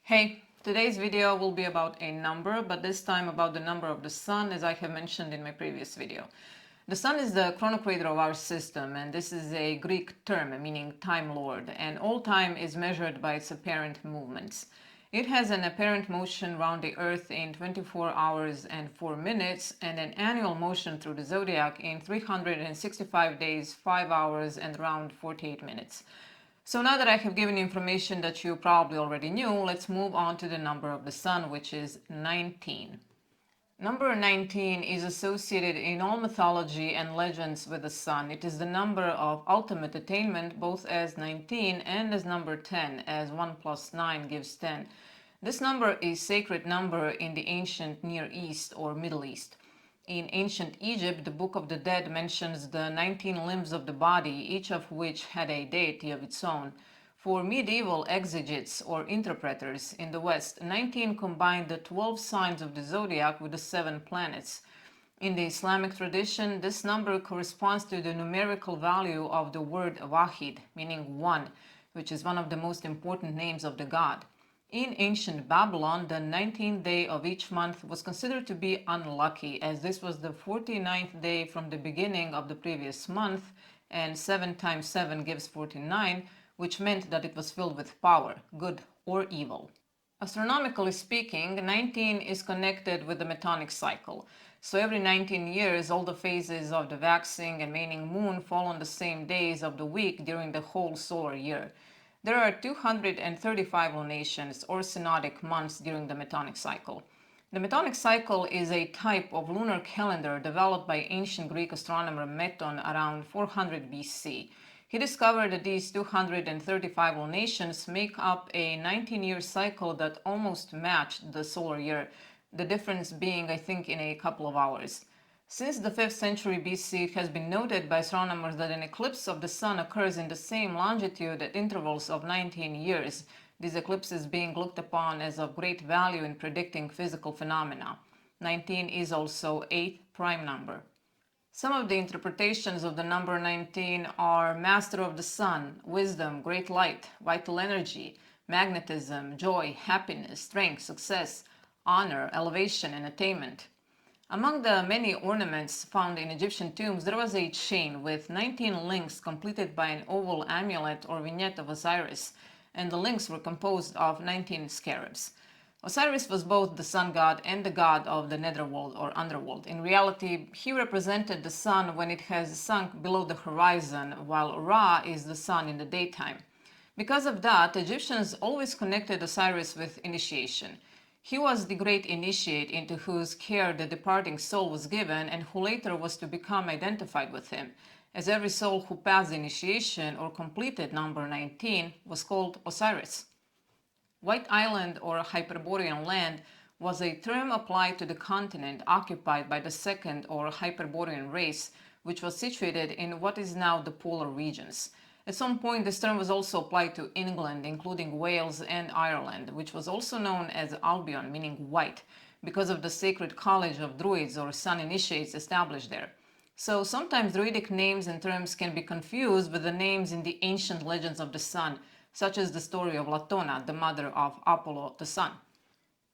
Hey, today's video will be about a number, but this time about the number of the sun, as I have mentioned in my previous video. The sun is the chronocritor of our system, and this is a Greek term meaning time lord, and all time is measured by its apparent movements. It has an apparent motion round the earth in 24 hours and 4 minutes, and an annual motion through the zodiac in 365 days, 5 hours, and around 48 minutes. So now that I have given you information that you probably already knew, let's move on to the number of the sun, which is 19. Number 19 is associated in all mythology and legends with the sun. It is the number of ultimate attainment, both as 19 and as number 10, as 1 plus 9 gives 10. This number is sacred number in the ancient Near East or Middle East. In ancient Egypt, the Book of the Dead mentions the 19 limbs of the body, each of which had a deity of its own. For medieval exegetes or interpreters in the West, 19 combined the 12 signs of the zodiac with the 7 planets. In the Islamic tradition, this number corresponds to the numerical value of the word Wahid, meaning one, which is one of the most important names of the god. In ancient Babylon, the 19th day of each month was considered to be unlucky, as this was the 49th day from the beginning of the previous month, and 7 times 7 gives 49, which meant that it was filled with power, good or evil. Astronomically speaking, 19 is connected with the Metonic cycle. So every 19 years, all the phases of the waxing and waning moon fall on the same days of the week during the whole solar year. There are 235 lunations or synodic months during the Metonic cycle. The Metonic cycle is a type of lunar calendar developed by ancient Greek astronomer Meton around 400 BC. He discovered that these 235 lunations make up a 19-year cycle that almost matched the solar year, the difference being, I think, in a couple of hours. Since the 5th century BC, it has been noted by astronomers that an eclipse of the sun occurs in the same longitude at intervals of 19 years, these eclipses being looked upon as of great value in predicting physical phenomena. 19 is also 8th prime number. Some of the interpretations of the number 19 are master of the sun, wisdom, great light, vital energy, magnetism, joy, happiness, strength, success, honor, elevation, and attainment. Among the many ornaments found in Egyptian tombs, there was a chain with 19 links completed by an oval amulet or vignette of Osiris, and the links were composed of 19 scarabs. Osiris was both the sun god and the god of the netherworld or underworld. In reality, he represented the sun when it has sunk below the horizon, while Ra is the sun in the daytime. Because of that, Egyptians always connected Osiris with initiation. He was the great initiate into whose care the departing soul was given and who later was to become identified with him, as every soul who passed the initiation or completed number 19 was called Osiris. White Island or Hyperborean land was a term applied to the continent occupied by the second or Hyperborean race, which was situated in what is now the polar regions. At some point, this term was also applied to England, including Wales and Ireland, which was also known as Albion, meaning white, because of the sacred college of druids or sun initiates established there. So sometimes druidic names and terms can be confused with the names in the ancient legends of the sun, such as the story of Latona, the mother of Apollo the sun.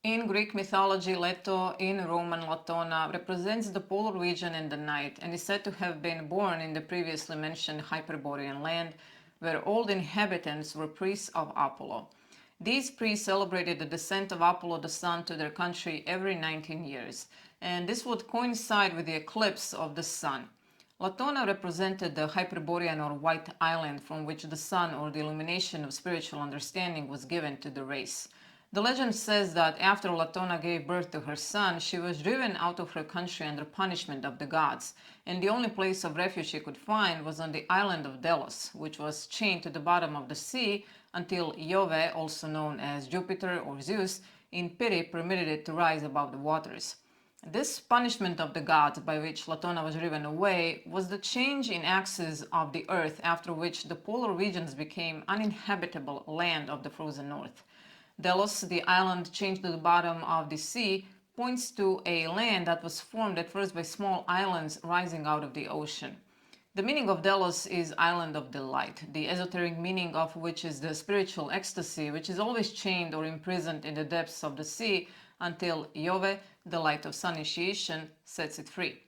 In Greek mythology, Leto, in Roman Latona, represents the polar region and the night, and is said to have been born in the previously mentioned Hyperborean land, where all the inhabitants were priests of Apollo. These priests celebrated the descent of Apollo the sun to their country every 19 years, and this would coincide with the eclipse of the sun. Latona represented the Hyperborean or White Island from which the sun or the illumination of spiritual understanding was given to the race. The legend says that after Latona gave birth to her son, she was driven out of her country under punishment of the gods, and the only place of refuge she could find was on the island of Delos, which was chained to the bottom of the sea until Jove, also known as Jupiter or Zeus, in pity permitted it to rise above the waters. This punishment of the gods by which Latona was driven away was the change in axis of the earth, after which the polar regions became uninhabitable land of the frozen north. Delos, the island changed to the bottom of the sea, points to a land that was formed at first by small islands rising out of the ocean. The meaning of Delos is island of delight, the esoteric meaning of which is the spiritual ecstasy, which is always chained or imprisoned in the depths of the sea until Jove, the light of sun initiation, sets it free.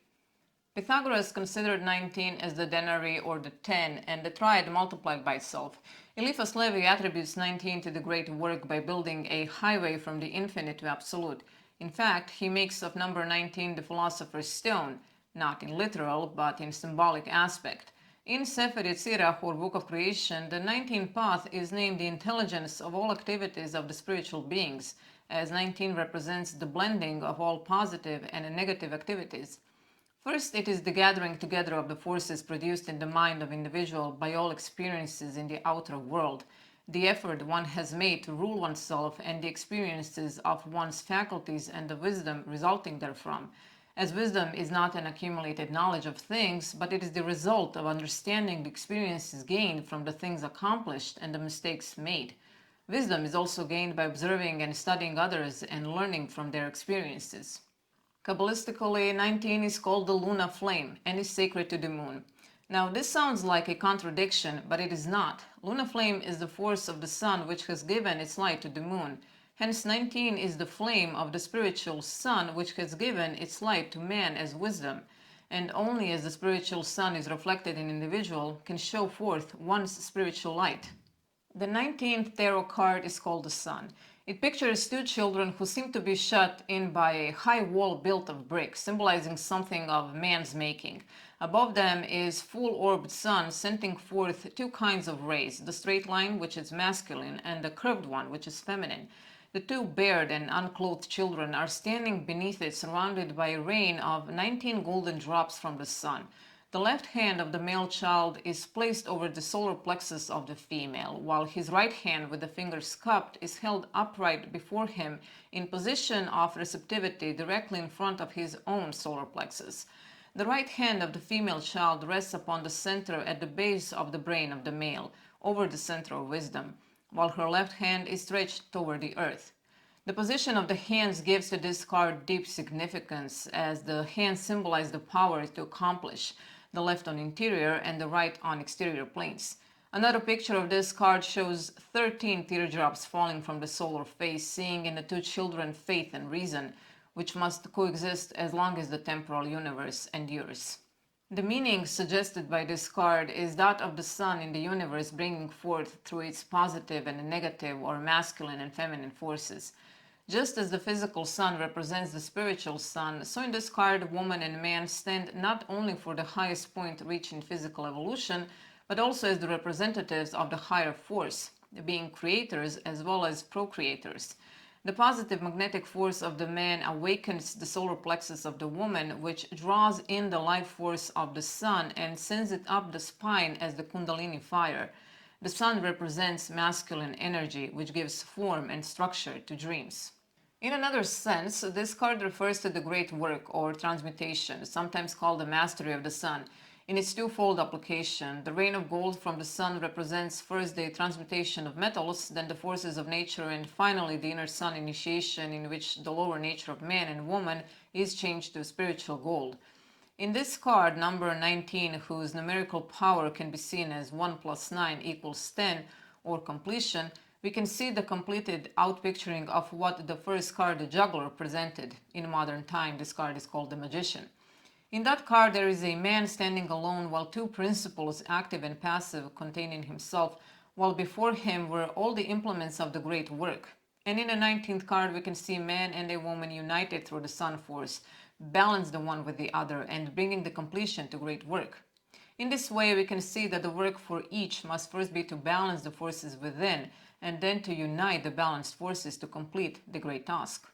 Pythagoras considered 19 as the denary or the 10 and the triad multiplied by itself. Eliphas Levi attributes 19 to the great work by building a highway from the infinite to absolute. In fact, he makes of number 19 the philosopher's stone, not in literal but in symbolic aspect. In Sefer Yetzirah, or Book of Creation, the 19th path is named the intelligence of all activities of the spiritual beings, as 19 represents the blending of all positive and negative activities. First, it is the gathering together of the forces produced in the mind of individual by all experiences in the outer world, the effort one has made to rule oneself and the experiences of one's faculties and the wisdom resulting therefrom, as wisdom is not an accumulated knowledge of things, but it is the result of understanding the experiences gained from the things accomplished and the mistakes made. Wisdom is also gained by observing and studying others and learning from their experiences. Kabbalistically, 19 is called the Luna flame and is sacred to the moon. Now, this sounds like a contradiction, but it is not. Luna flame is the force of the sun which has given its light to the moon. Hence, 19 is the flame of the spiritual sun which has given its light to man as wisdom, and only as the spiritual sun is reflected in individual can show forth one's spiritual light. The 19th tarot card is called the Sun. It pictures two children who seem to be shut in by a high wall built of brick, symbolizing something of man's making. Above them is full-orbed sun sending forth two kinds of rays, the straight line, which is masculine, and the curved one, which is feminine. The two bared and unclothed children are standing beneath it, surrounded by a rain of 19 golden drops from the sun. The left hand of the male child is placed over the solar plexus of the female, while his right hand with the fingers cupped is held upright before him in position of receptivity directly in front of his own solar plexus. The right hand of the female child rests upon the center at the base of the brain of the male, over the center of wisdom, while her left hand is stretched toward the earth. The position of the hands gives to this card deep significance, as the hands symbolize the power to accomplish, the left on interior and the right on exterior planes. Another picture of this card shows 13 teardrops falling from the solar face, seeing in the two children faith and reason, which must coexist as long as the temporal universe endures. The meaning suggested by this card is that of the sun in the universe bringing forth through its positive and negative or masculine and feminine forces. Just as the physical sun represents the spiritual sun, so in this card woman and man stand not only for the highest point reached in physical evolution, but also as the representatives of the higher force, being creators as well as procreators. The positive magnetic force of the man awakens the solar plexus of the woman, which draws in the life force of the sun and sends it up the spine as the Kundalini fire. The sun represents masculine energy, which gives form and structure to dreams. In another sense, this card refers to the great work or transmutation, sometimes called the mastery of the sun. In its twofold application, the rain of gold from the sun represents first the transmutation of metals, then the forces of nature, and finally the inner sun initiation, in which the lower nature of man and woman is changed to spiritual gold. In this card, number 19, whose numerical power can be seen as 1 plus 9 equals 10, or completion, we can see the completed outpicturing of what the first card, the juggler, presented. In modern time, this card is called the magician. In that card, there is a man standing alone while two principles, active and passive, contain in himself, while before him were all the implements of the great work. And in the 19th card, we can see man and a woman united through the sun force, balance the one with the other, and bringing the completion to great work. In this way, we can see that the work for each must first be to balance the forces within, and then to unite the balanced forces to complete the great task.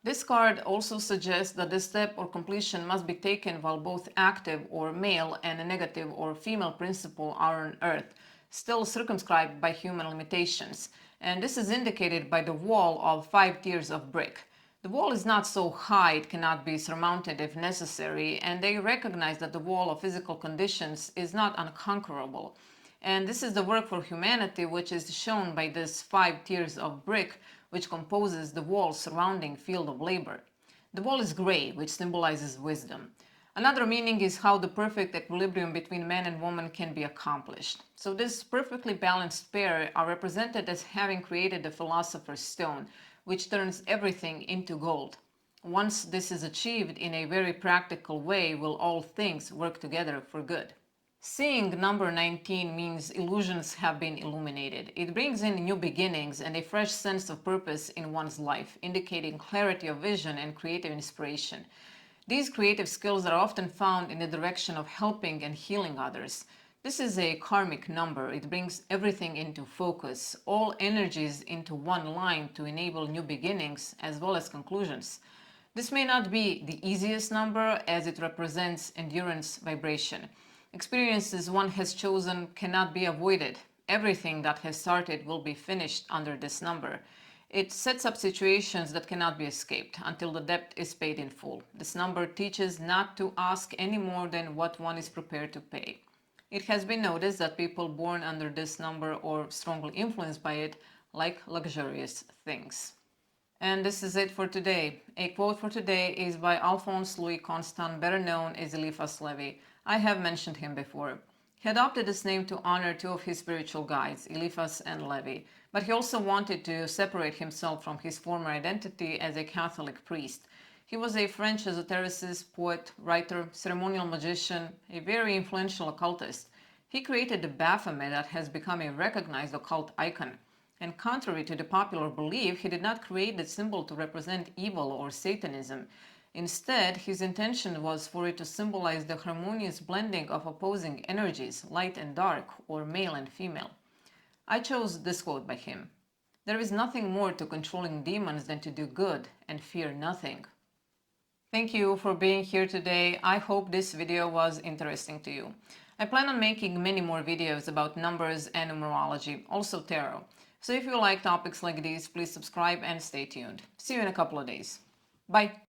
This card also suggests that this step or completion must be taken while both active or male and a negative or female principle are on earth, still circumscribed by human limitations, and this is indicated by the wall of 5 tiers of brick. The wall is not so high it cannot be surmounted if necessary, and they recognize that the wall of physical conditions is not unconquerable. And this is the work for humanity, which is shown by this 5 tiers of brick, which composes the wall surrounding field of labor. The wall is gray, which symbolizes wisdom. Another meaning is how the perfect equilibrium between man and woman can be accomplished. So this perfectly balanced pair are represented as having created the philosopher's stone, which turns everything into gold. Once this is achieved in a very practical way, will all things work together for good. Seeing number 19 means illusions have been illuminated. It brings in new beginnings and a fresh sense of purpose in one's life, indicating clarity of vision and creative inspiration. These creative skills are often found in the direction of helping and healing others. This is a karmic number. It brings everything into focus, all energies into one line to enable new beginnings as well as conclusions. This may not be the easiest number as it represents endurance vibration. Experiences one has chosen cannot be avoided. Everything that has started will be finished under this number. It sets up situations that cannot be escaped until the debt is paid in full. This number teaches not to ask any more than what one is prepared to pay. It has been noticed that people born under this number or strongly influenced by it like luxurious things. And this is it for today. A quote for today is by Alphonse Louis Constant, better known as Eliphas Levi. I have mentioned him before. He adopted this name to honor two of his spiritual guides, Eliphas and Levi, but he also wanted to separate himself from his former identity as a Catholic priest. He was a French esotericist, poet, writer, ceremonial magician, a very influential occultist. He created the Baphomet that has become a recognized occult icon. And contrary to the popular belief, he did not create the symbol to represent evil or Satanism. Instead, his intention was for it to symbolize the harmonious blending of opposing energies, light and dark, or male and female. I chose this quote by him. There is nothing more to controlling demons than to do good and fear nothing. Thank you for being here today. I hope this video was interesting to you. I plan on making many more videos about numbers and numerology, also tarot. So if you like topics like these, please subscribe and stay tuned. See you in a couple of days. Bye!